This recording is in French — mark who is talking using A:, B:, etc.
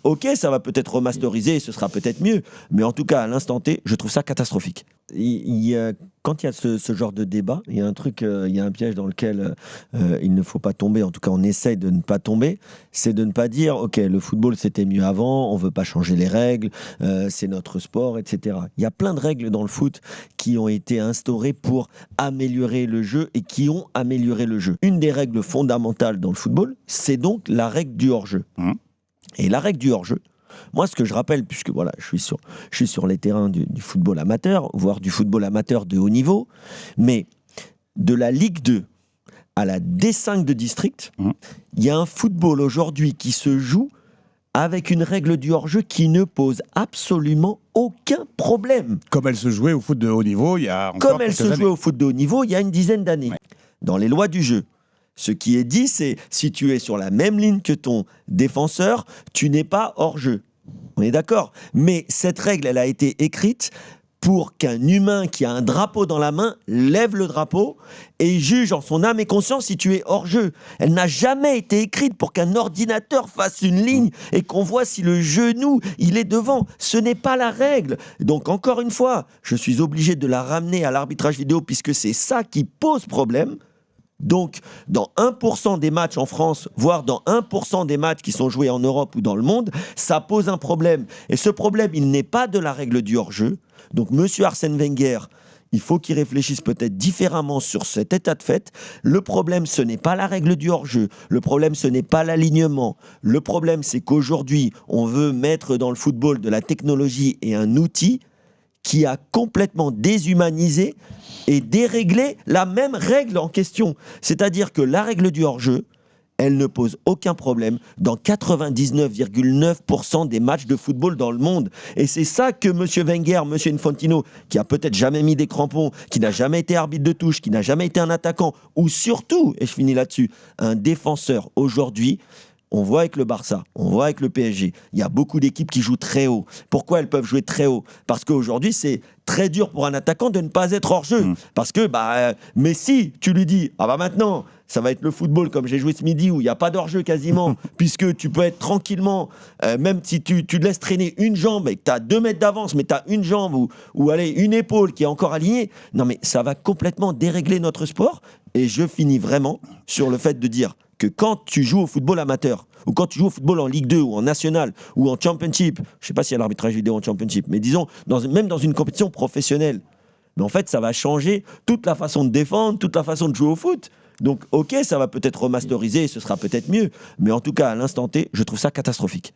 A: ok, ça va peut-être remasteriser et ce sera peut-être mieux, mais en tout cas, à l'instant T, je trouve ça catastrophique. Quand il y a ce genre de débat, il y a un truc, il y a un piège dans lequel il ne faut pas tomber, en tout cas on essaye de ne pas tomber, c'est de ne pas dire, ok, le football c'était mieux avant, on ne veut pas changer les règles, c'est notre sport, etc. Il y a plein de règles dans le foot qui ont été instaurées pour améliorer le jeu et qui ont amélioré le jeu. Une des règles fondamentales dans le football, c'est donc la règle du hors-jeu. Et la règle du hors-jeu, moi, ce que je rappelle, puisque voilà, je suis sur les terrains du football amateur, voire du football amateur de haut niveau, mais de la Ligue 2 à la D5 de district, il y a un football aujourd'hui qui se joue avec une règle du hors-jeu qui ne pose absolument aucun problème.
B: Comme elle se jouait au foot de haut niveau il y a encore
A: Comme elle se jouait au foot de haut niveau il y a une dizaine d'années. Dans les lois du jeu, ce qui est dit, c'est si tu es sur la même ligne que ton défenseur, tu n'es pas hors-jeu. On est d'accord. Mais cette règle, elle a été écrite pour qu'un humain qui a un drapeau dans la main lève le drapeau et juge en son âme et conscience si tu es hors-jeu. Elle n'a jamais été écrite pour qu'un ordinateur fasse une ligne et qu'on voit si le genou, il est devant. Ce n'est pas la règle. Donc encore une fois, je suis obligé de la ramener à l'arbitrage vidéo puisque c'est ça qui pose problème. Donc, dans 1% des matchs en France, voire dans 1% des matchs qui sont joués en Europe ou dans le monde, ça pose un problème. Et ce problème, il n'est pas de la règle du hors-jeu. Donc, monsieur Arsène Wenger, il faut qu'il réfléchisse peut-être différemment sur cet état de fait. Le problème, ce n'est pas la règle du hors-jeu. Le problème, ce n'est pas l'alignement. Le problème, c'est qu'aujourd'hui, on veut mettre dans le football de la technologie et un outil qui a complètement déshumanisé et déréglé la même règle en question. C'est-à-dire que la règle du hors-jeu, elle ne pose aucun problème dans 99,9% des matchs de football dans le monde. Et c'est ça que M. Wenger, M. Infantino, qui a peut-être jamais mis des crampons, qui n'a jamais été arbitre de touche, qui n'a jamais été un attaquant, ou surtout, et je finis là-dessus, un défenseur aujourd'hui. On voit avec le Barça, on voit avec le PSG, il y a beaucoup d'équipes qui jouent très haut. Pourquoi elles peuvent jouer très haut ? Parce qu'aujourd'hui, c'est très dur pour un attaquant de ne pas être hors jeu. Parce que Messi, tu lui dis, ah bah maintenant, ça va être le football comme j'ai joué ce midi où il n'y a pas d'hors-jeu quasiment, puisque tu peux être tranquillement, même si tu te laisses traîner une jambe et que tu as 2 mètres d'avance, mais tu as une jambe ou allez, une épaule qui est encore alignée. Non mais ça va complètement dérégler notre sport. Et je finis vraiment sur le fait de dire que quand tu joues au football amateur, ou quand tu joues au football en Ligue 2, ou en National, ou en Championship, je ne sais pas s'il y a l'arbitrage vidéo en Championship, mais disons, même dans une compétition professionnelle, mais en fait, ça va changer toute la façon de défendre, toute la façon de jouer au foot. Donc, ok, ça va peut-être remasteriser et ce sera peut-être mieux, mais en tout cas, à l'instant T, je trouve ça catastrophique.